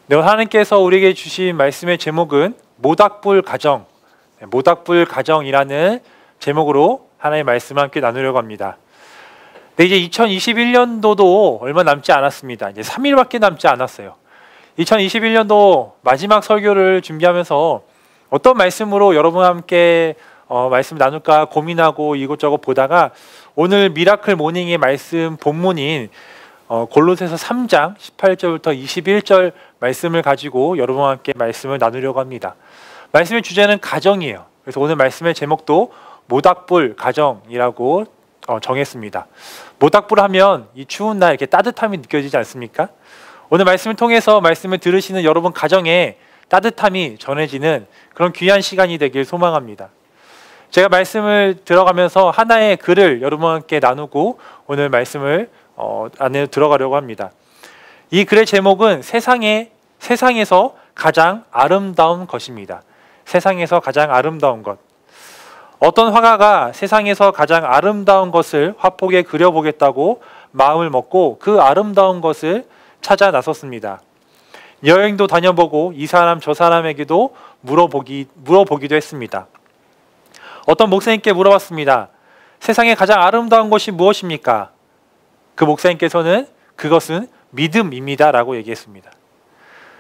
네, 하나님께서 우리에게 주신 말씀의 제목은 모닥불 가정, 모닥불 가정이라는 제목으로 하나님의 말씀을 함께 나누려고 합니다. 네, 이제 2021년도도 얼마 남지 않았습니다. 이제 3일밖에 남지 않았어요. 2021년도 마지막 설교를 준비하면서 어떤 말씀으로 여러분과 함께 말씀 나눌까 고민하고 이것저것 보다가 오늘 미라클 모닝의 말씀 본문인 골로새서 3장 18절부터 21절 말씀을 가지고 여러분과 함께 말씀을 나누려고 합니다. 말씀의 주제는 가정이에요. 그래서 오늘 말씀의 제목도 모닥불 가정이라고 정했습니다. 모닥불 하면 이 추운 날 이렇게 따뜻함이 느껴지지 않습니까? 오늘 말씀을 통해서 말씀을 들으시는 여러분 가정에 따뜻함이 전해지는 그런 귀한 시간이 되길 소망합니다. 제가 말씀을 들어가면서 하나의 글을 여러분과 함께 나누고 오늘 말씀을 안에 들어가려고 합니다. 이 글의 제목은 세상에서 가장 아름다운 것입니다. 세상에서 가장 아름다운 것. 어떤 화가가 세상에서 가장 아름다운 것을 화폭에 그려보겠다고 마음을 먹고 그 아름다운 것을 찾아 나섰습니다. 여행도 다녀보고 이 사람 저 사람에게도 물어보기도 했습니다. 어떤 목사님께 물어봤습니다. 세상에 가장 아름다운 것이 무엇입니까? 그 목사님께서는 그것은 믿음입니다 라고 얘기했습니다.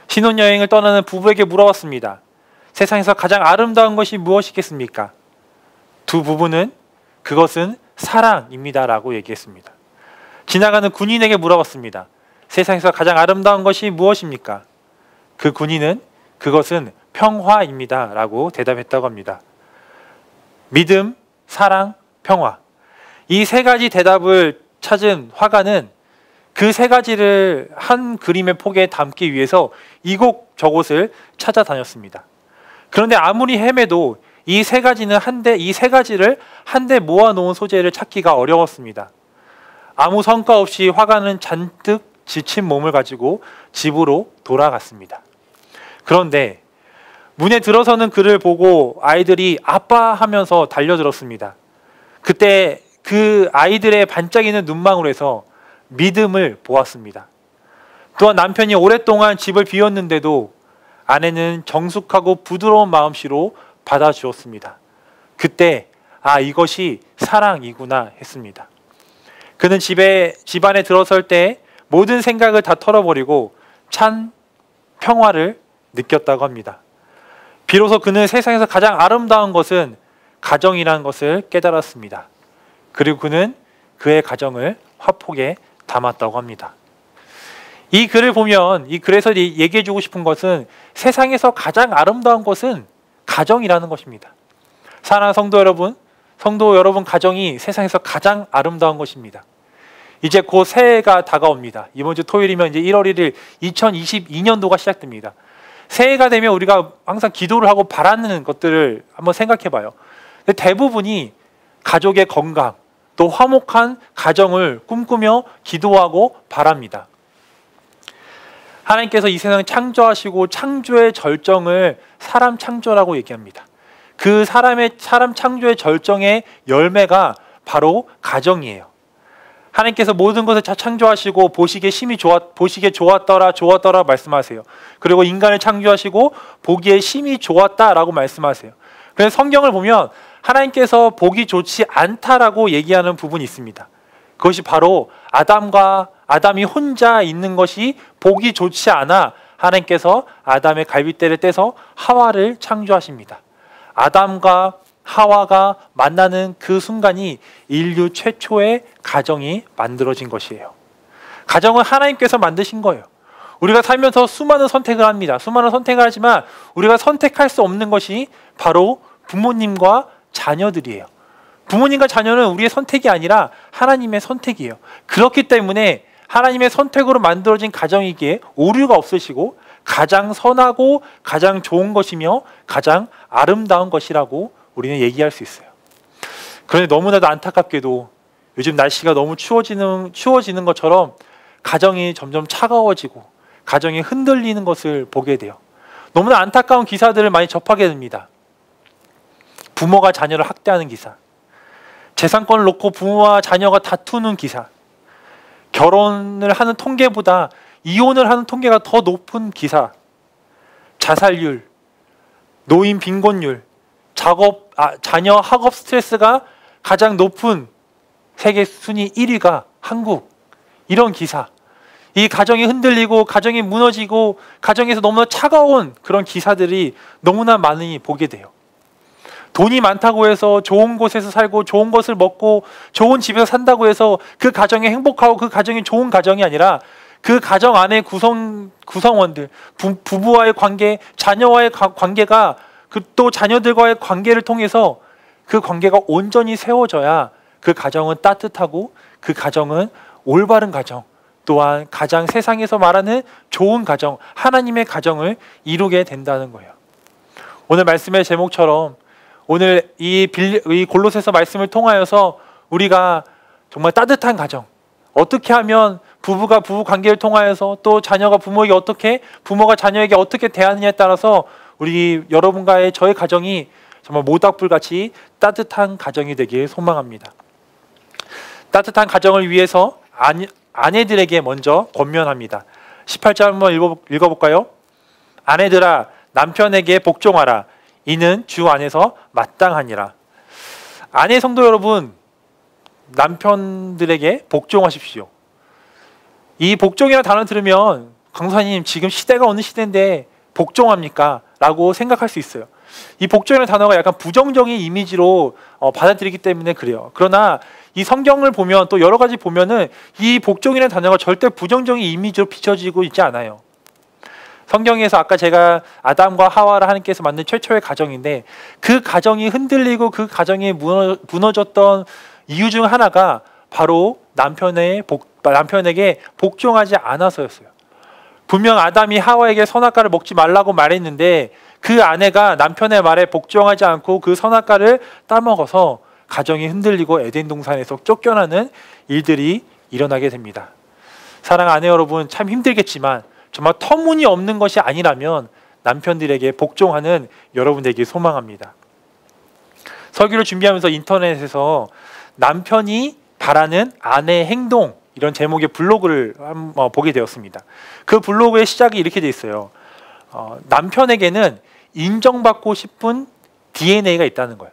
신혼여행을 떠나는 부부에게 물어봤습니다. 세상에서 가장 아름다운 것이 무엇이겠습니까? 두 부부는 그것은 사랑입니다 라고 얘기했습니다. 지나가는 군인에게 물어봤습니다. 세상에서 가장 아름다운 것이 무엇입니까? 그 군인은 그것은 평화입니다 라고 대답했다고 합니다. 믿음, 사랑, 평화. 이 세 가지 대답을 찾은 화가는 그 세 가지를 한 그림의 폭에 담기 위해서 이곳저곳을 찾아다녔습니다. 그런데 아무리 헤매도 이 세 가지를 한데 모아놓은 소재를 찾기가 어려웠습니다. 아무 성과 없이 화가는 잔뜩 지친 몸을 가지고 집으로 돌아갔습니다. 그런데 문에 들어서는 그를 보고 아이들이 아빠 하면서 달려들었습니다. 그때 그 아이들의 반짝이는 눈망울에서 믿음을 보았습니다. 또한 남편이 오랫동안 집을 비웠는데도 아내는 정숙하고 부드러운 마음씨로 받아주었습니다. 그때 이것이 사랑이구나 했습니다. 그는 집안에 들어설 때 모든 생각을 다 털어버리고 찬 평화를 느꼈다고 합니다. 비로소 그는 세상에서 가장 아름다운 것은 가정이라는 것을 깨달았습니다. 그리고 그는 그의 가정을 화폭에 담았다고 합니다. 이 글을 보면 이 글에서 얘기해주고 싶은 것은 세상에서 가장 아름다운 것은 가정이라는 것입니다. 사랑하는 성도 여러분 가정이 세상에서 가장 아름다운 것입니다. 이제 곧 새해가 다가옵니다. 이번 주 토요일이면 이제 1월 1일 2022년도가 시작됩니다. 새해가 되면 우리가 항상 기도를 하고 바라는 것들을 한번 생각해 봐요. 근데 대부분이 가족의 건강, 또 화목한 가정을 꿈꾸며 기도하고 바랍니다. 하나님께서 이 세상을 창조하시고 창조의 절정을 사람 창조라고 얘기합니다. 그 사람 창조의 절정의 열매가 바로 가정이에요. 하나님께서 모든 것을 다 창조하시고 보시기에 좋았더라 말씀하세요. 그리고 인간을 창조하시고 보기에 심히 좋았다라고 말씀하세요. 그래서 성경을 보면 하나님께서 보기 좋지 않다라고 얘기하는 부분이 있습니다. 그것이 바로 아담이 혼자 있는 것이 보기 좋지 않아 하나님께서 아담의 갈빗대를 떼서 하와를 창조하십니다. 아담과 하와가 만나는 그 순간이 인류 최초의 가정이 만들어진 것이에요. 가정은 하나님께서 만드신 거예요. 우리가 살면서 수많은 선택을 합니다. 수많은 선택을 하지만 우리가 선택할 수 없는 것이 바로 부모님과 자녀들이에요. 부모님과 자녀는 우리의 선택이 아니라 하나님의 선택이에요. 그렇기 때문에 하나님의 선택으로 만들어진 가정이기에 오류가 없으시고 가장 선하고 가장 좋은 것이며 가장 아름다운 것이라고 우리는 얘기할 수 있어요. 그런데 너무나도 안타깝게도 요즘 날씨가 너무 추워지는 것처럼 가정이 점점 차가워지고 가정이 흔들리는 것을 보게 돼요. 너무나 안타까운 기사들을 많이 접하게 됩니다. 부모가 자녀를 학대하는 기사, 재산권을 놓고 부모와 자녀가 다투는 기사, 결혼을 하는 통계보다 이혼을 하는 통계가 더 높은 기사, 자살률, 노인 빈곤율, 자녀 학업 스트레스가 가장 높은 세계 순위 1위가 한국. 이런 기사. 이 가정이 흔들리고 가정이 무너지고 가정에서 너무나 차가운 그런 기사들이 너무나 많이 보게 돼요. 돈이 많다고 해서 좋은 곳에서 살고 좋은 것을 먹고 좋은 집에서 산다고 해서 그 가정이 행복하고 그 가정이 좋은 가정이 아니라 그 가정 안에 구성원들, 부부와의 관계, 자녀와의 관계가 또 자녀들과의 관계를 통해서 그 관계가 온전히 세워져야 그 가정은 따뜻하고 그 가정은 올바른 가정, 또한 가장 세상에서 말하는 좋은 가정, 하나님의 가정을 이루게 된다는 거예요. 오늘 말씀의 제목처럼 오늘 이 골로새서 말씀을 통하여서 우리가 정말 따뜻한 가정, 어떻게 하면 부부가 부부 관계를 통하여서 또 자녀가 부모에게 어떻게, 부모가 자녀에게 어떻게 대하느냐에 따라서 우리 여러분과의 저의 가정이 정말 모닥불같이 따뜻한 가정이 되길 소망합니다. 따뜻한 가정을 위해서 아내들에게 먼저 권면합니다. 18절 한번 읽어볼까요? 아내들아 남편에게 복종하라. 이는 주 안에서 마땅하니라. 아내 성도 여러분, 남편들에게 복종하십시오. 이 복종이라는 단어 들으면 강사님 지금 시대가 어느 시대인데 복종합니까? 라고 생각할 수 있어요. 이 복종이라는 단어가 약간 부정적인 이미지로 받아들이기 때문에 그래요. 그러나 이 성경을 보면 또 여러 가지 보면은 이 복종이라는 단어가 절대 부정적인 이미지로 비춰지고 있지 않아요. 성경에서 아까 제가 아담과 하와를 하나님께서 만든 최초의 가정인데 그 가정이 흔들리고 그 가정이 무너졌던 이유 중 하나가 바로 남편에게 복종하지 않아서였어요. 분명 아담이 하와에게 선악과를 먹지 말라고 말했는데 그 아내가 남편의 말에 복종하지 않고 그 선악과를 따먹어서 가정이 흔들리고 에덴 동산에서 쫓겨나는 일들이 일어나게 됩니다. 사랑하는 아내 여러분, 참 힘들겠지만 정말 터무니없는 것이 아니라면 남편들에게 복종하는 여러분 되길 소망합니다. 설교를 준비하면서 인터넷에서 남편이 바라는 아내의 행동, 이런 제목의 블로그를 보게 되었습니다. 그 블로그의 시작이 이렇게 돼 있어요. 남편에게는 인정받고 싶은 DNA가 있다는 거예요.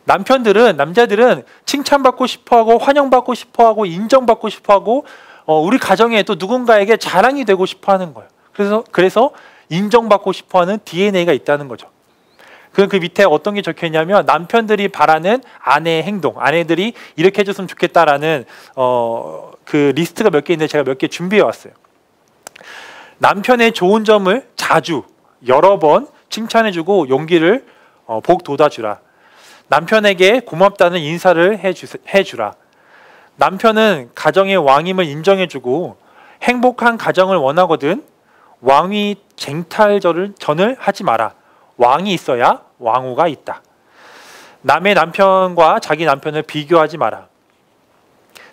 남자들은 칭찬받고 싶어하고 환영받고 싶어하고 인정받고 싶어하고 우리 가정에 또 누군가에게 자랑이 되고 싶어하는 거예요. 그래서 인정받고 싶어하는 DNA가 있다는 거죠. 그 밑에 어떤 게 적혀 있냐면 남편들이 바라는 아내의 행동, 아내들이 이렇게 해줬으면 좋겠다라는 그 리스트가 몇 개 있는데 제가 몇 개 준비해 왔어요. 남편의 좋은 점을 자주 여러 번 칭찬해주고 용기를 복돋아주라. 남편에게 고맙다는 인사를 해주라. 남편은 가정의 왕임을 인정해주고 행복한 가정을 원하거든 왕위 쟁탈전을 하지 마라. 왕이 있어야 왕후가 있다. 남의 남편과 자기 남편을 비교하지 마라.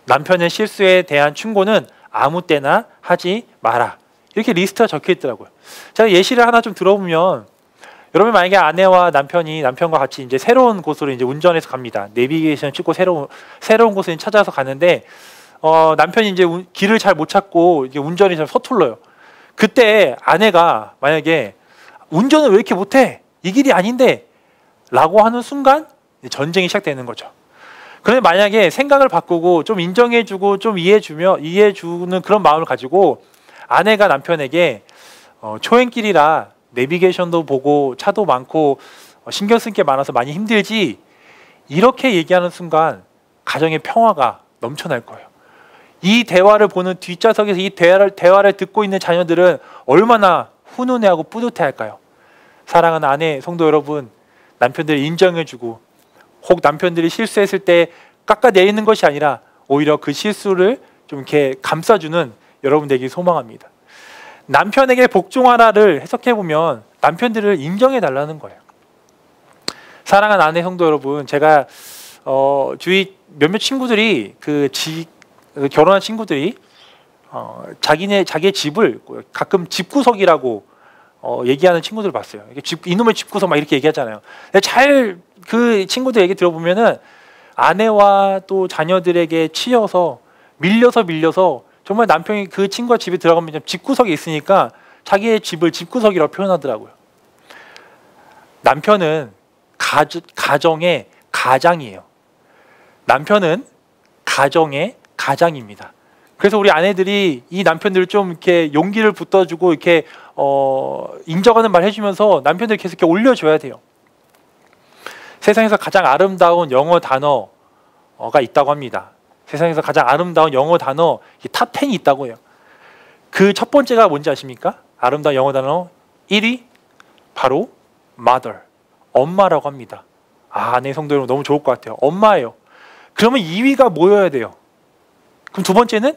남편의 실수에 대한 충고는 아무 때나 하지 마라. 이렇게 리스트가 적혀 있더라고요. 제가 예시를 하나 좀 들어보면 여러분 만약에 아내와 남편과 같이 이제 새로운 곳으로 이제 운전해서 갑니다. 내비게이션 찍고 새로운 곳을 찾아서 가는데 남편이 이제 길을 잘 못 찾고 이제 운전이 잘 서툴러요. 그때 아내가 만약에 운전을 왜 이렇게 못해? 이 길이 아닌데 라고 하는 순간 전쟁이 시작되는 거죠. 그런데 만약에 생각을 바꾸고 좀 인정해주고 좀 이해해주는 그런 마음을 가지고 아내가 남편에게 초행길이라 내비게이션도 보고 차도 많고 신경 쓸 게 많아서 많이 힘들지 이렇게 얘기하는 순간 가정의 평화가 넘쳐날 거예요. 이 대화를 보는 뒷좌석에서 이 대화를 듣고 있는 자녀들은 얼마나 훈훈해하고 뿌듯해할까요? 사랑하는 아내 성도 여러분, 남편들을 인정해주고 혹 남편들이 실수했을 때 깎아내리는 것이 아니라 오히려 그 실수를 좀 이렇게 감싸주는 여러분 되길 소망합니다. 남편에게 복종하라를 해석해보면 남편들을 인정해달라는 거예요. 사랑하는 아내 성도 여러분, 제가 주위 몇몇 친구들이 결혼한 친구들이 자기의 집을 가끔 집구석이라고 얘기하는 친구들을 봤어요. 이놈의 집구석 막 이렇게 얘기하잖아요. 그 친구들 얘기 들어보면은 아내와 또 자녀들에게 치여서 밀려서 정말 남편이 그 친구가 집에 들어가면 집구석에 있으니까 자기의 집을 집구석이라고 표현하더라고요. 남편은 가정의 가장이에요. 남편은 가정의 가장입니다. 그래서 우리 아내들이 이 남편들을 좀 이렇게 용기를 붙어주고 이렇게 인정하는 말 해주면서 남편들 계속 이렇게 올려줘야 돼요. 세상에서 가장 아름다운 영어 단어가 있다고 합니다. 세상에서 가장 아름다운 영어 단어 탑 10이 있다고 해요. 그 첫 번째가 뭔지 아십니까? 아름다운 영어 단어 1위 바로 mother, 엄마라고 합니다. 네, 성도 여러분 너무 좋을 것 같아요. 엄마예요. 그러면 2위가 뭐여야 돼요? 그럼 두 번째는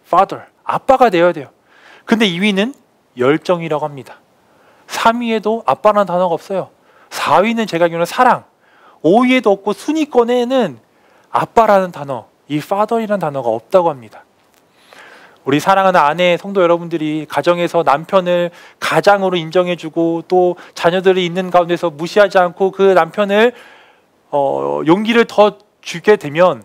father, 아빠가 되어야 돼요. 근데 2위는 열정이라고 합니다. 3위에도 아빠라는 단어가 없어요. 4위는 제가 알기로는 사랑, 5위에도 없고 순위권에는 아빠라는 단어, 이 father이라는 단어가 없다고 합니다. 우리 사랑하는 아내 성도 여러분들이 가정에서 남편을 가장으로 인정해주고 또 자녀들이 있는 가운데서 무시하지 않고 그 남편을 용기를 더 주게 되면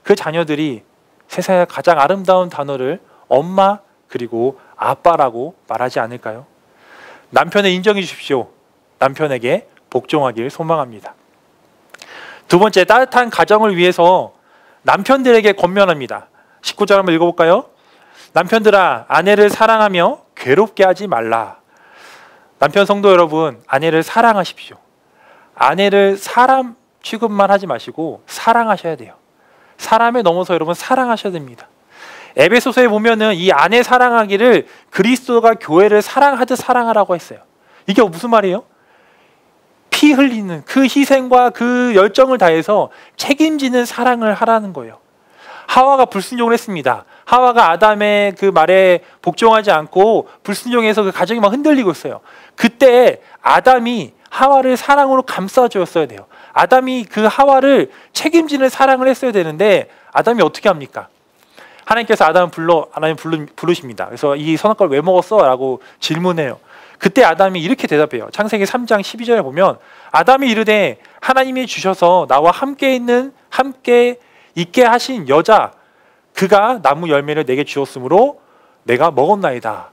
그 자녀들이 세상에 가장 아름다운 단어를 엄마 그리고 아빠라고 말하지 않을까요? 남편을 인정해 주십시오. 남편에게 복종하길 소망합니다. 두 번째, 따뜻한 가정을 위해서 남편들에게 권면합니다. 19절 한번 읽어볼까요? 남편들아, 아내를 사랑하며 괴롭게 하지 말라. 남편 성도 여러분, 아내를 사랑하십시오. 아내를 사람 취급만 하지 마시고 사랑하셔야 돼요. 사람에 넘어서 여러분 사랑하셔야 됩니다. 에베소서에 보면은 이 아내 사랑하기를 그리스도가 교회를 사랑하듯 사랑하라고 했어요. 이게 무슨 말이에요? 피 흘리는 그 희생과 그 열정을 다해서 책임지는 사랑을 하라는 거예요. 하와가 불순종을 했습니다. 하와가 아담의 그 말에 복종하지 않고 불순종해서 그 가정이 막 흔들리고 있어요. 그때 아담이 하와를 사랑으로 감싸주었어야 돼요. 아담이 그 하와를 책임지는 사랑을 했어야 되는데 아담이 어떻게 합니까? 하나님께서 아담을 부르십니다. 그래서 이 선악과를 왜 먹었어? 라고 질문해요. 그때 아담이 이렇게 대답해요. 창세기 3장 12절에 보면 아담이 이르되 하나님이 주셔서 나와 함께 있게 하신 여자 그가 나무 열매를 내게 주었으므로 내가 먹었나이다.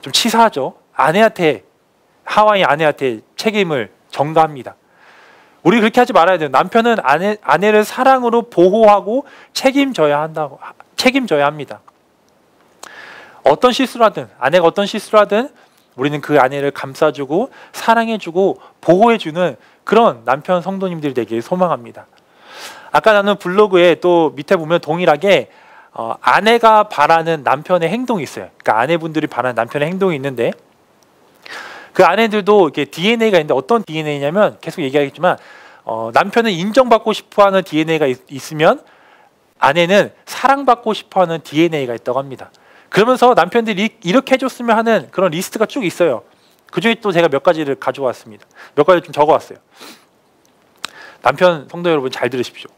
좀 치사하죠. 하와의 아내한테 책임을 전가합니다. 우리 그렇게 하지 말아야 돼요. 남편은 아내를 사랑으로 보호하고 책임져야 합니다. 어떤 실수를 하든 아내가 어떤 실수를 하든 우리는 그 아내를 감싸주고 사랑해주고 보호해주는 그런 남편 성도님들이 되길 소망합니다. 아까 나눈 블로그에 또 밑에 보면 동일하게 아내가 바라는 남편의 행동이 있어요. 그러니까 아내분들이 바라는 남편의 행동이 있는데 그 아내들도 이렇게 DNA가 있는데 어떤 DNA냐면 계속 얘기하겠지만 남편은 인정받고 싶어하는 DNA가 있으면 아내는 사랑받고 싶어하는 DNA가 있다고 합니다. 그러면서 남편들이 이렇게 해줬으면 하는 그런 리스트가 쭉 있어요. 그 중에 또 제가 몇 가지를 가져왔습니다. 몇 가지 좀 적어왔어요. 남편 성도 여러분 잘 들으십시오.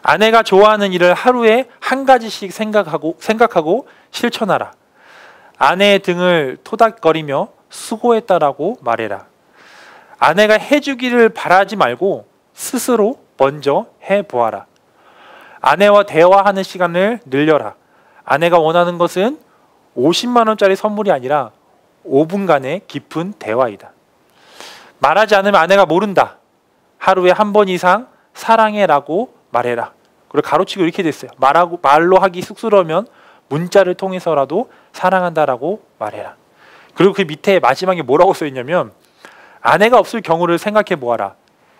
아내가 좋아하는 일을 하루에 한 가지씩 생각하고 실천하라. 아내의 등을 토닥거리며 수고했다라고 말해라. 아내가 해주기를 바라지 말고 스스로 먼저 해보아라. 아내와 대화하는 시간을 늘려라. 아내가 원하는 것은 50만 원짜리 선물이 아니라 5분간의 깊은 대화이다. 말하지 않으면 아내가 모른다. 하루에 한 번 이상 사랑해라고 말해라. 그리고 가로치고 이렇게 됐어요. 말로 하기 쑥스러우면 문자를 통해서라도 사랑한다라고 말해라. 그리고 그 밑에 마지막에 뭐라고 써있냐면 아내가 없을 경우를 생각해 보아라.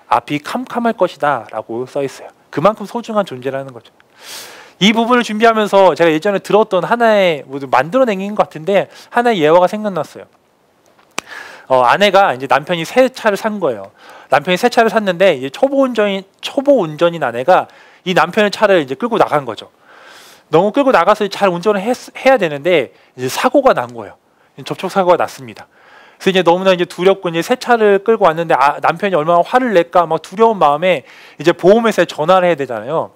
앞이 캄캄할 것이다 라고 써있어요. 그만큼 소중한 존재라는 거죠. 이 부분을 준비하면서 제가 예전에 들었던 하나의 만들어낸 것 같은데 하나의 예화가 생각났어요. 아내가 이제 남편이 새 차를 산 거예요. 남편이 새 차를 샀는데 이제 초보 운전인 아내가 이 남편의 차를 이제 끌고 나간 거죠. 너무 끌고 나가서 잘 운전을 해야 되는데 이제 사고가 난 거예요. 접촉 사고가 났습니다. 그래서 이제 너무나 이제 두렵고 이제 새 차를 끌고 왔는데 남편이 얼마나 화를 낼까 막 두려운 마음에 이제 보험회사에 전화를 해야 되잖아요.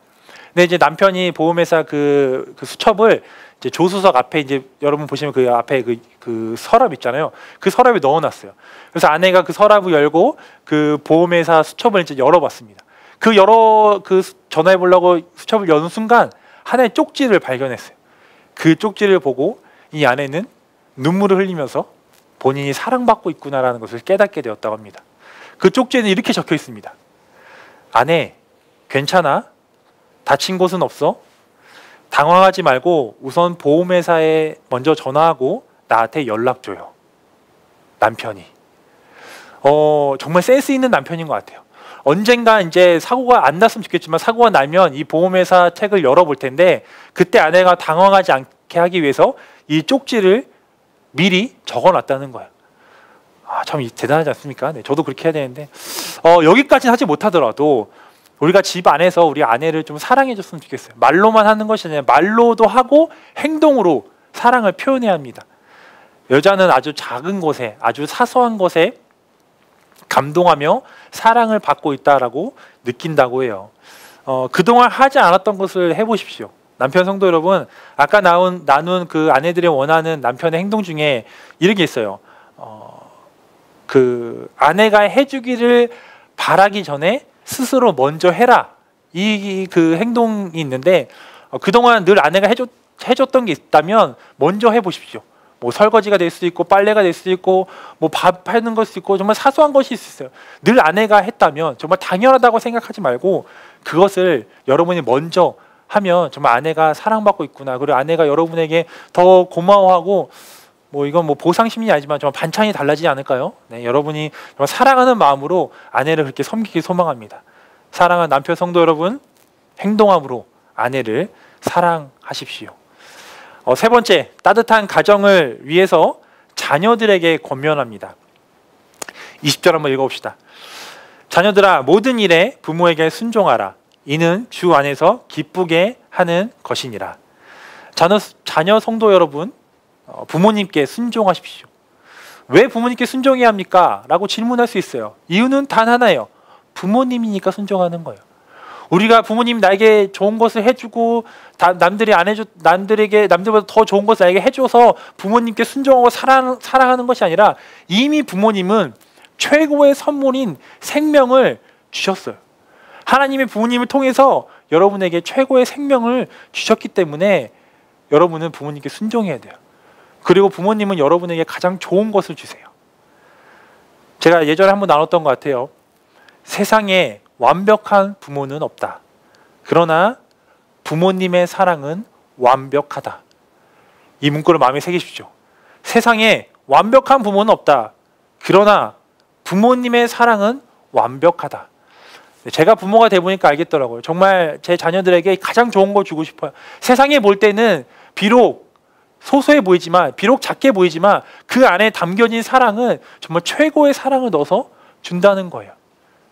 근데 이제 남편이 보험회사 그 수첩을 이제 조수석 앞에 이제 여러분 보시면 그 앞에 그 서랍 있잖아요. 그 서랍에 넣어놨어요. 그래서 아내가 그 서랍을 열고 그 보험회사 수첩을 이제 열어봤습니다. 그 전화해 보려고 수첩을 여는 순간 하나의 쪽지를 발견했어요. 그 쪽지를 보고 이 아내는 눈물을 흘리면서 본인이 사랑받고 있구나라는 것을 깨닫게 되었다고 합니다. 그 쪽지에는 이렇게 적혀 있습니다. 아내, 괜찮아? 다친 곳은 없어? 당황하지 말고 우선 보험회사에 먼저 전화하고 나한테 연락 줘요. 남편이. 정말 센스 있는 남편인 것 같아요. 언젠가 이제 사고가 안 났으면 좋겠지만 사고가 나면 이 보험회사 책을 열어볼 텐데 그때 아내가 당황하지 않게 하기 위해서 이 쪽지를 미리 적어놨다는 거예요. 참 대단하지 않습니까? 네, 저도 그렇게 해야 되는데 여기까지는 하지 못하더라도 우리가 집 안에서 우리 아내를 좀 사랑해줬으면 좋겠어요. 말로만 하는 것이 아니라 말로도 하고 행동으로 사랑을 표현해야 합니다. 여자는 아주 작은 것에, 아주 사소한 것에 감동하며 사랑을 받고 있다라고 느낀다고 해요. 그동안 하지 않았던 것을 해보십시오. 남편 성도 여러분, 아까 나눈 그 아내들이 원하는 남편의 행동 중에 이런 게 있어요. 그 아내가 해주기를 바라기 전에 스스로 먼저 해라. 그 행동이 있는데 그동안 늘 아내가 해줬던 게 있다면 먼저 해보십시오. 뭐 설거지가 될 수도 있고 빨래가 될 수도 있고 뭐 밥 해는 걸 수도 있고 정말 사소한 것이 있어요. 늘 아내가 했다면 정말 당연하다고 생각하지 말고 그것을 여러분이 먼저 하면 정말 아내가 사랑받고 있구나. 그리고 아내가 여러분에게 더 고마워하고 뭐 이건 뭐 보상 심리 아니지만 정말 반찬이 달라지지 않을까요? 네, 여러분이 정말 사랑하는 마음으로 아내를 그렇게 섬기길 소망합니다. 사랑하는 남편 성도 여러분, 행동함으로 아내를 사랑하십시오. 세 번째, 따뜻한 가정을 위해서 자녀들에게 권면합니다. 20절 한번 읽어봅시다. 자녀들아, 모든 일에 부모에게 순종하라. 이는 주 안에서 기쁘게 하는 것이니라. 자녀 성도 여러분, 부모님께 순종하십시오. 왜 부모님께 순종해야 합니까? 라고 질문할 수 있어요. 이유는 단 하나예요. 부모님이니까 순종하는 거예요. 우리가 부모님 나에게 좋은 것을 해주고 남들이 안 해줘 남들보다 더 좋은 것을 나에게 해줘서 부모님께 순종하고 사랑하는 것이 아니라 이미 부모님은 최고의 선물인 생명을 주셨어요. 하나님의 부모님을 통해서 여러분에게 최고의 생명을 주셨기 때문에 여러분은 부모님께 순종해야 돼요. 그리고 부모님은 여러분에게 가장 좋은 것을 주세요. 제가 예전에 한번 나눴던 것 같아요. 세상에 완벽한 부모는 없다. 그러나 부모님의 사랑은 완벽하다. 이 문구를 마음에 새기십시오. 세상에 완벽한 부모는 없다. 그러나 부모님의 사랑은 완벽하다. 제가 부모가 돼 보니까 알겠더라고요. 정말 제 자녀들에게 가장 좋은 걸 주고 싶어요. 세상에 볼 때는 비록 소소해 보이지만, 비록 작게 보이지만 그 안에 담겨진 사랑은 정말 최고의 사랑을 넣어서 준다는 거예요.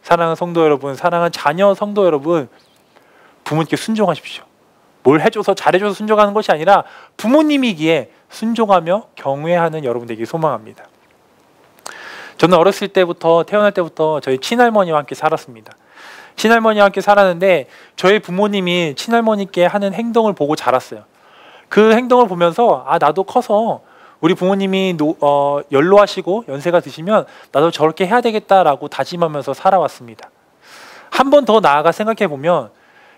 사랑하는 성도 여러분, 사랑하는 자녀 성도 여러분, 부모님께 순종하십시오. 뭘 해줘서 잘해줘서 순종하는 것이 아니라 부모님이기에 순종하며 경외하는 여러분 되길 소망합니다. 저는 어렸을 때부터, 태어날 때부터 저희 친할머니와 함께 살았습니다. 친할머니와 함께 살았는데 저희 부모님이 친할머니께 하는 행동을 보고 자랐어요. 그 행동을 보면서 나도 커서 우리 부모님이 연로하시고 연세가 드시면 나도 저렇게 해야 되겠다라고 다짐하면서 살아왔습니다. 한 번 더 나아가 생각해 보면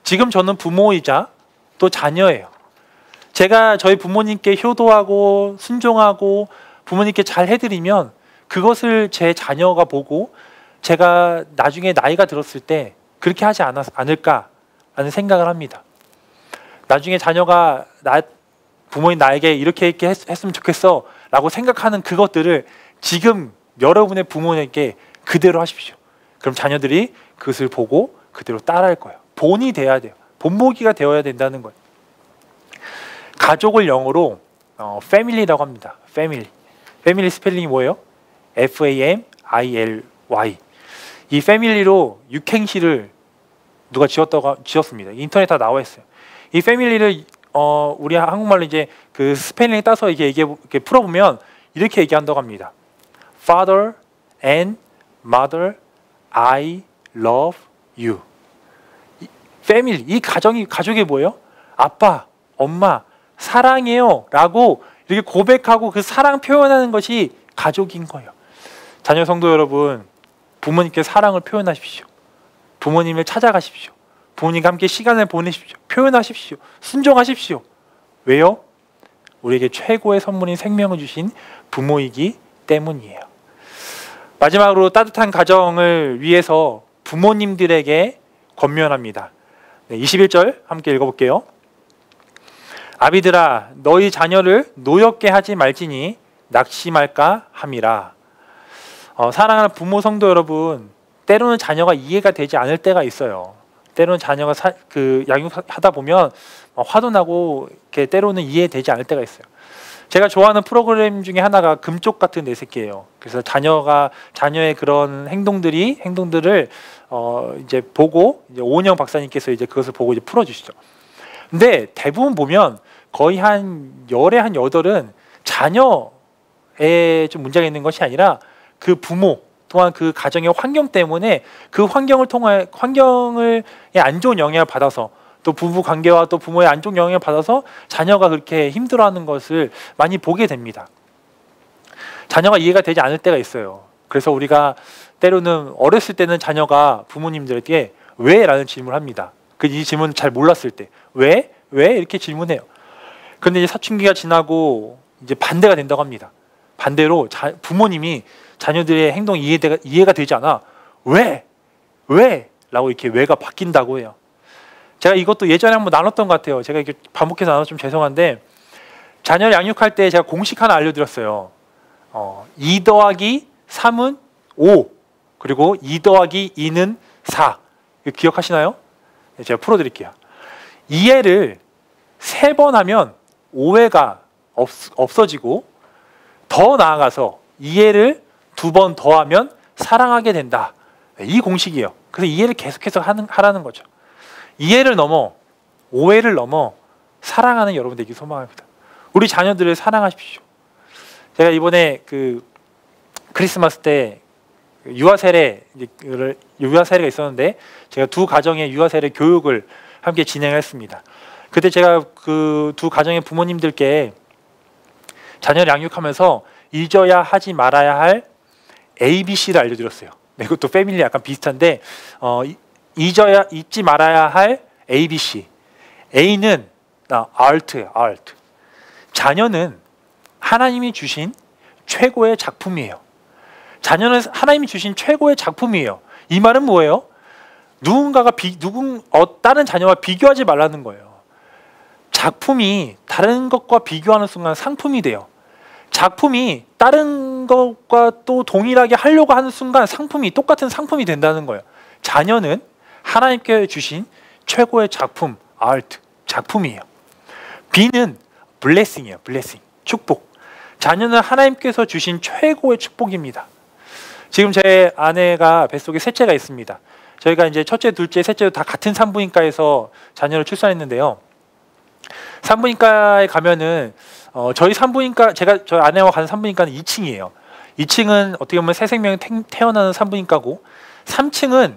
지금 저는 부모이자 또 자녀예요. 제가 저희 부모님께 효도하고 순종하고 부모님께 잘 해드리면 그것을 제 자녀가 보고 제가 나중에 나이가 들었을 때 그렇게 하지 않을까라는 생각을 합니다. 나중에 자녀가 부모님 나에게 이렇게 했으면 좋겠어 라고 생각하는 그것들을 지금 여러분의 부모님께 그대로 하십시오. 그럼 자녀들이 그것을 보고 그대로 따라할 거예요. 본이 돼야 돼요. 본보기가 되어야 된다는 거예요. 가족을 영어로 family라고 합니다. 패밀리 스펠링이 뭐예요? FAMILY. 이 패밀리로 육행시를 누가 지었습니다. 인터넷 다 나와 있어요. 이 패밀리를 우리 한국말로 이제 그 스펠링 따서 이렇게 풀어보면 이렇게 얘기한다고 합니다. Father and Mother, I love you. 패밀리, 이 가족이 뭐예요? 아빠, 엄마, 사랑해요 라고 이렇게 고백하고 그 사랑 표현하는 것이 가족인 거예요. 자녀 성도 여러분, 부모님께 사랑을 표현하십시오. 부모님을 찾아가십시오. 부모님과 함께 시간을 보내십시오. 표현하십시오. 순종하십시오. 왜요? 우리에게 최고의 선물인 생명을 주신 부모이기 때문이에요. 마지막으로 따뜻한 가정을 위해서 부모님들에게 권면합니다. 네, 21절 함께 읽어볼게요. 아비들아 너희 자녀를 노엽게 하지 말지니 낙심할까 함이라. 사랑하는 부모 성도 여러분, 때로는 자녀가 이해가 되지 않을 때가 있어요. 때로는 자녀가 양육하다 보면 화도 나고 이렇게 때로는 이해되지 않을 때가 있어요. 제가 좋아하는 프로그램 중에 하나가 금쪽 같은 내 새끼예요. 그래서 자녀의 그런 행동들을 이제 보고 이제 오은영 박사님께서 이제 그것을 보고 이제 풀어주시죠. 근데 대부분 보면 거의 한 열에 한 여덟은 자녀에 좀 문제가 있는 것이 아니라 그 부모 또한 그 가정의 환경 때문에 그 환경을 안 좋은 영향을 받아서 또 부부 관계와 또 부모의 안 좋은 영향을 받아서 자녀가 그렇게 힘들어하는 것을 많이 보게 됩니다. 자녀가 이해가 되지 않을 때가 있어요. 그래서 우리가 때로는 어렸을 때는 자녀가 부모님들에게 왜? 라는 질문을 합니다. 이 질문 잘 몰랐을 때 왜? 왜? 이렇게 질문해요. 그런데 이제 사춘기가 지나고 이제 반대가 된다고 합니다. 반대로 부모님이 자녀들의 행동이 이해가 되지 않아 왜? 왜? 라고 이렇게 왜가 바뀐다고 해요. 제가 이것도 예전에 한번 나눴던 것 같아요. 제가 이렇게 반복해서 나눠서 좀 죄송한데 자녀를 양육할 때 제가 공식 하나 알려드렸어요. 2 더하기 3은 5 그리고 2 더하기 2는 4 기억하시나요? 네, 제가 풀어드릴게요. 이해를 3번 하면 오해가 없어지고 더 나아가서 이해를 2번 더하면 사랑하게 된다. 이 공식이에요. 그래서 이해를 계속해서 하라는 거죠. 이해를 넘어 오해를 넘어 사랑하는 여러분 되기 소망합니다. 우리 자녀들을 사랑하십시오. 제가 이번에 크리스마스 때 유아 세례가 있었는데 제가 두 가정의 유아 세례 교육을 함께 진행했습니다. 그때 제가 그 두 가정의 부모님들께 자녀를 양육하면서 잊어야 하지 말아야 할 ABC를 알려드렸어요. 네, 이것도 패밀리 약간 비슷한데 잊지 말아야 할 ABC. A는 Art예요. Art. 자녀는 하나님이 주신 최고의 작품이에요. 자녀는 하나님이 주신 최고의 작품이에요. 이 말은 뭐예요? 누군가가 다른 자녀와 비교하지 말라는 거예요. 작품이 다른 것과 비교하는 순간 상품이 돼요. 작품이 다른 것과 또 동일하게 하려고 하는 순간 똑같은 상품이 된다는 거예요. 자녀는 하나님께 주신 최고의 작품, 아트, 작품이에요. B는 blessing이에요. blessing, 축복. 자녀는 하나님께서 주신 최고의 축복입니다. 지금 제 아내가 뱃속에 셋째가 있습니다. 저희가 이제 첫째, 둘째, 셋째도 다 같은 산부인과에서 자녀를 출산했는데요. 산부인과에 가면은 저희 아내와 가는 산부인과는 2층이에요. 2층은 어떻게 보면 새 생명이 태어나는 산부인과고 3층은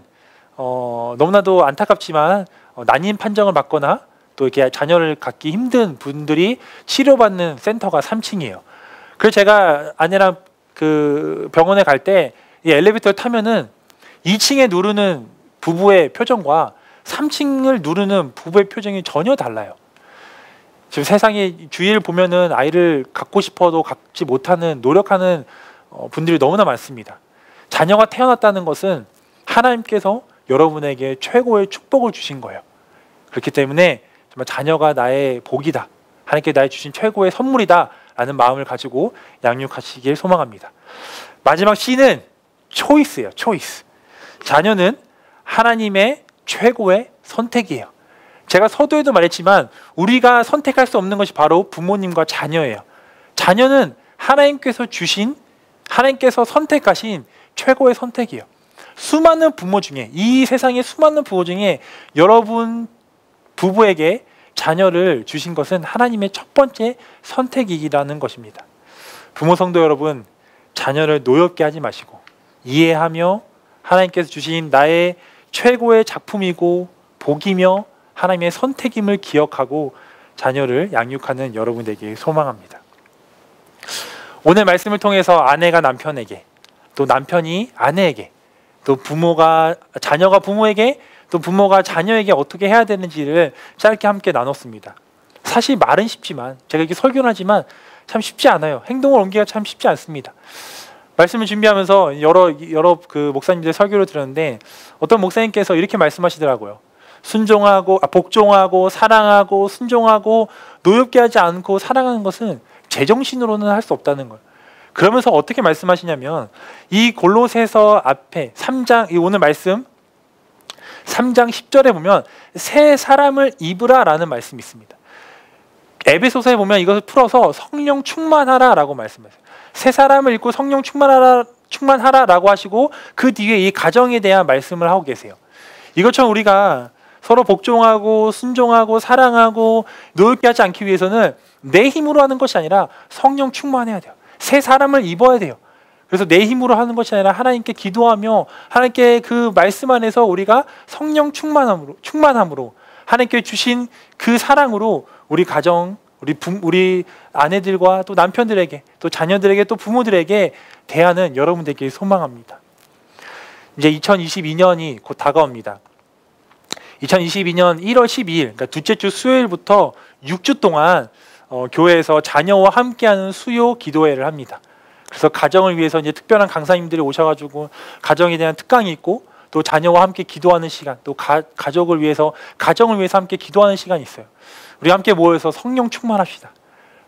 너무나도 안타깝지만 난임 판정을 받거나 또 이렇게 자녀를 갖기 힘든 분들이 치료받는 센터가 3층이에요. 그래서 제가 아내랑 그 병원에 갈 때 이 엘리베이터를 타면은 2층에 누르는 부부의 표정과 3층을 누르는 부부의 표정이 전혀 달라요. 지금 세상에 주위를 보면은 아이를 갖고 싶어도 갖지 못하는 노력하는 분들이 너무나 많습니다. 자녀가 태어났다는 것은 하나님께서 여러분에게 최고의 축복을 주신 거예요. 그렇기 때문에 정말 자녀가 나의 복이다. 하나님께 나의 주신 최고의 선물이다. 라는 마음을 가지고 양육하시길 소망합니다. 마지막 C는 초이스예요. 초이스. 자녀는 하나님의 최고의 선택이에요. 제가 서두에도 말했지만 우리가 선택할 수 없는 것이 바로 부모님과 자녀예요. 자녀는 하나님께서 선택하신 최고의 선택이에요. 이 세상의 수많은 부모 중에 여러분 부부에게 자녀를 주신 것은 하나님의 첫 번째 선택이라는 것입니다. 부모 성도 여러분, 자녀를 노엽게 하지 마시고 이해하며 하나님께서 주신 나의 최고의 작품이고 복이며 하나님의 선택임을 기억하고 자녀를 양육하는 여러분 되길 소망합니다. 오늘 말씀을 통해서 아내가 남편에게, 또 남편이 아내에게, 또 자녀가 부모에게, 또 부모가 자녀에게 어떻게 해야 되는지를 짧게 함께 나눴습니다. 사실 말은 쉽지만 제가 이렇게 설교를 하지만 참 쉽지 않아요. 행동을 옮기기가 참 쉽지 않습니다. 말씀을 준비하면서 여러 그 목사님들 설교를 들었는데 어떤 목사님께서 이렇게 말씀하시더라고요. 복종하고 사랑하고 순종하고 노엽게 하지 않고 사랑하는 것은 제정신으로는 할 수 없다는 거예요. 그러면서 어떻게 말씀하시냐면 이 골로새서 앞에 3장, 이 오늘 말씀 3장 10절에 보면 새 사람을 입으라라는 말씀이 있습니다. 에베소서에 보면 이것을 풀어서 성령 충만하라라고 말씀하세요. 새 사람을 입고 성령 충만하라라고 하시고 그 뒤에 이 가정에 대한 말씀을 하고 계세요. 이것처럼 우리가 서로 복종하고 순종하고 사랑하고 노엽게 하지 않기 위해서는 내 힘으로 하는 것이 아니라 성령 충만해야 돼요. 새 사람을 입어야 돼요. 그래서 내 힘으로 하는 것이 아니라 하나님께 기도하며 하나님께 그 말씀 안에서 우리가 성령 충만함으로 하나님께 주신 그 사랑으로 우리 가정, 우리 아내들과 또 남편들에게 또 자녀들에게 또 부모들에게 대하는 여러분 되길 소망합니다. 이제 2022년이 곧 다가옵니다. 2022년 1월 12일, 그러니까 둘째 주 수요일부터 6주 동안 교회에서 자녀와 함께하는 수요 기도회를 합니다. 그래서 가정을 위해서 이제 특별한 강사님들이 오셔가지고 가정에 대한 특강이 있고 또 자녀와 함께 기도하는 시간, 또 가정을 위해서 함께 기도하는 시간이 있어요. 우리 함께 모여서 성령 충만합시다.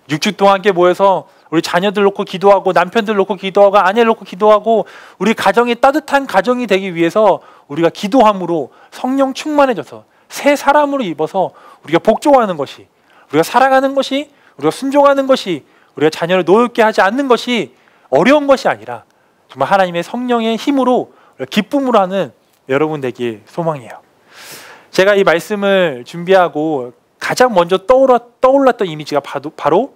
6주 동안 함께 모여서 우리 자녀들 놓고 기도하고 남편들 놓고 기도하고 아내를 놓고 기도하고 우리 가정이 따뜻한 가정이 되기 위해서 우리가 기도함으로 성령 충만해져서 새 사람으로 입어서 우리가 복종하는 것이, 우리가 사랑하는 것이, 우리가 순종하는 것이, 우리가 자녀를 노엽게 하지 않는 것이 어려운 것이 아니라 정말 하나님의 성령의 힘으로 기쁨으로 하는 여러분 되길 소망해요. 제가 이 말씀을 준비하고 가장 먼저 떠올랐던 이미지가 바로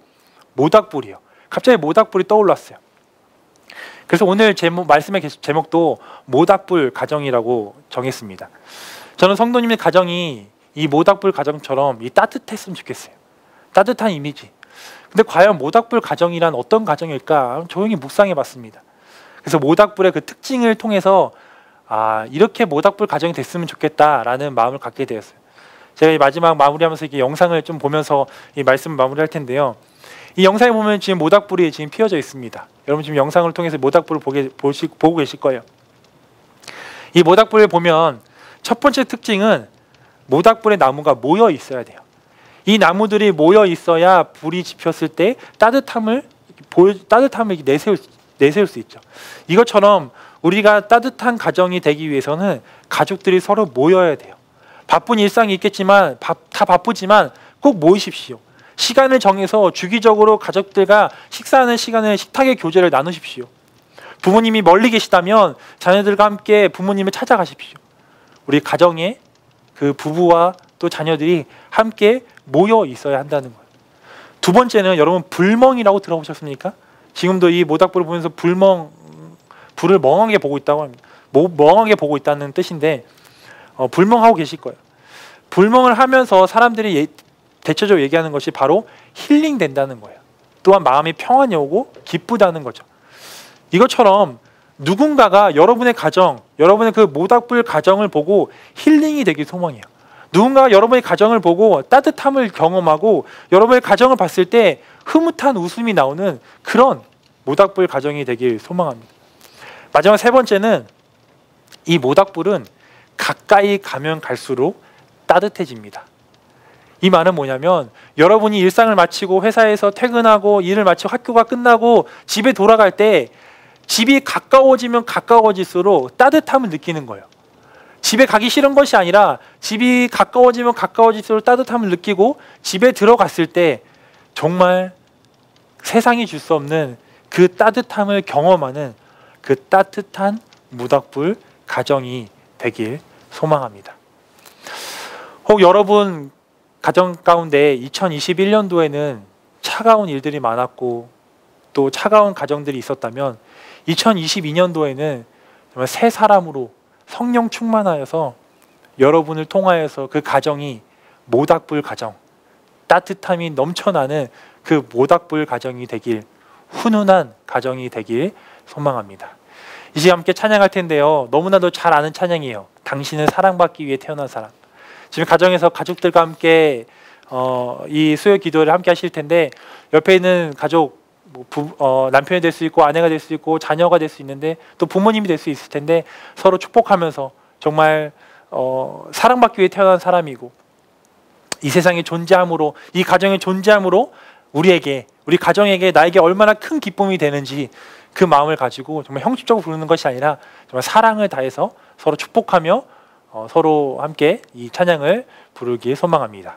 모닥불이에요. 갑자기 모닥불이 떠올랐어요. 그래서 오늘 말씀의 제목도 모닥불 가정이라고 정했습니다. 저는 성도님의 가정이 이 모닥불 가정처럼 따뜻했으면 좋겠어요. 따뜻한 이미지. 근데 과연 모닥불 가정이란 어떤 가정일까? 조용히 묵상해 봤습니다. 그래서 모닥불의 그 특징을 통해서 이렇게 모닥불 가정이 됐으면 좋겠다라는 마음을 갖게 되었어요. 제가 이 마지막 마무리하면서 이게 영상을 좀 보면서 이 말씀을 마무리할 텐데요. 이 영상에 보면 지금 모닥불이 지금 피어져 있습니다. 여러분 지금 영상을 통해서 모닥불을 보고 계실 거예요. 이 모닥불을 보면 첫 번째 특징은 모닥불의 나무가 모여 있어야 돼요. 이 나무들이 모여 있어야 불이 지폈을 때 따뜻함을 내세울 수 있죠. 이것처럼 우리가 따뜻한 가정이 되기 위해서는 가족들이 서로 모여야 돼요. 바쁜 일상이 있겠지만 다 바쁘지만 꼭 모이십시오. 시간을 정해서 주기적으로 가족들과 식사하는 시간을 식탁의 교제를 나누십시오. 부모님이 멀리 계시다면 자녀들과 함께 부모님을 찾아가십시오. 우리 가정에 그 부부와 또 자녀들이 함께 모여 있어야 한다는 거예요. 두 번째는 여러분 불멍이라고 들어보셨습니까? 지금도 이 모닥불을 보면서 불을 멍하게 보고 있다고 합니다. 멍하게 보고 있다는 뜻인데 불멍하고 계실 거예요. 불멍을 하면서 사람들이 대체적으로 얘기하는 것이 바로 힐링 된다는 거예요. 또한 마음이 평안이 오고 기쁘다는 거죠. 이것처럼 누군가가 여러분의 가정, 여러분의 그 모닥불 가정을 보고 힐링이 되길 소망해요. 누군가가 여러분의 가정을 보고 따뜻함을 경험하고 여러분의 가정을 봤을 때 흐뭇한 웃음이 나오는 그런 모닥불 가정이 되길 소망합니다. 마지막 세 번째는 이 모닥불은 가까이 가면 갈수록 따뜻해집니다. 이 말은 뭐냐면 여러분이 일상을 마치고 회사에서 퇴근하고 일을 마치고 학교가 끝나고 집에 돌아갈 때 집이 가까워지면 가까워질수록 따뜻함을 느끼는 거예요. 집에 가기 싫은 것이 아니라 집이 가까워지면 가까워질수록 따뜻함을 느끼고 집에 들어갔을 때 정말 세상이 줄 수 없는 그 따뜻함을 경험하는 그 따뜻한 모닥불 가정이 되길 소망합니다. 혹 여러분 가정 가운데 2021년도에는 차가운 일들이 많았고 또 차가운 가정들이 있었다면 2022년도에는 정말 새 사람으로 성령 충만하여서 여러분을 통하여서 그 가정이 모닥불 가정, 따뜻함이 넘쳐나는 그 모닥불 가정이 되길, 훈훈한 가정이 되길 소망합니다. 이 시간 함께 찬양할 텐데요. 너무나도 잘 아는 찬양이에요. 당신은 사랑받기 위해 태어난 사람. 지금 가정에서 가족들과 함께 이 수요 기도를 함께 하실 텐데 옆에 있는 가족 남편이 될 수 있고 아내가 될 수 있고 자녀가 될 수 있는데 또 부모님이 될 수 있을 텐데 서로 축복하면서 정말 사랑받기 위해 태어난 사람이고 이 세상에 존재함으로 이 가정에 존재함으로 우리 가정에게 나에게 얼마나 큰 기쁨이 되는지 그 마음을 가지고 정말 형식적으로 부르는 것이 아니라 정말 사랑을 다해서 서로 축복하며 서로 함께 이 찬양을 부르기에 소망합니다.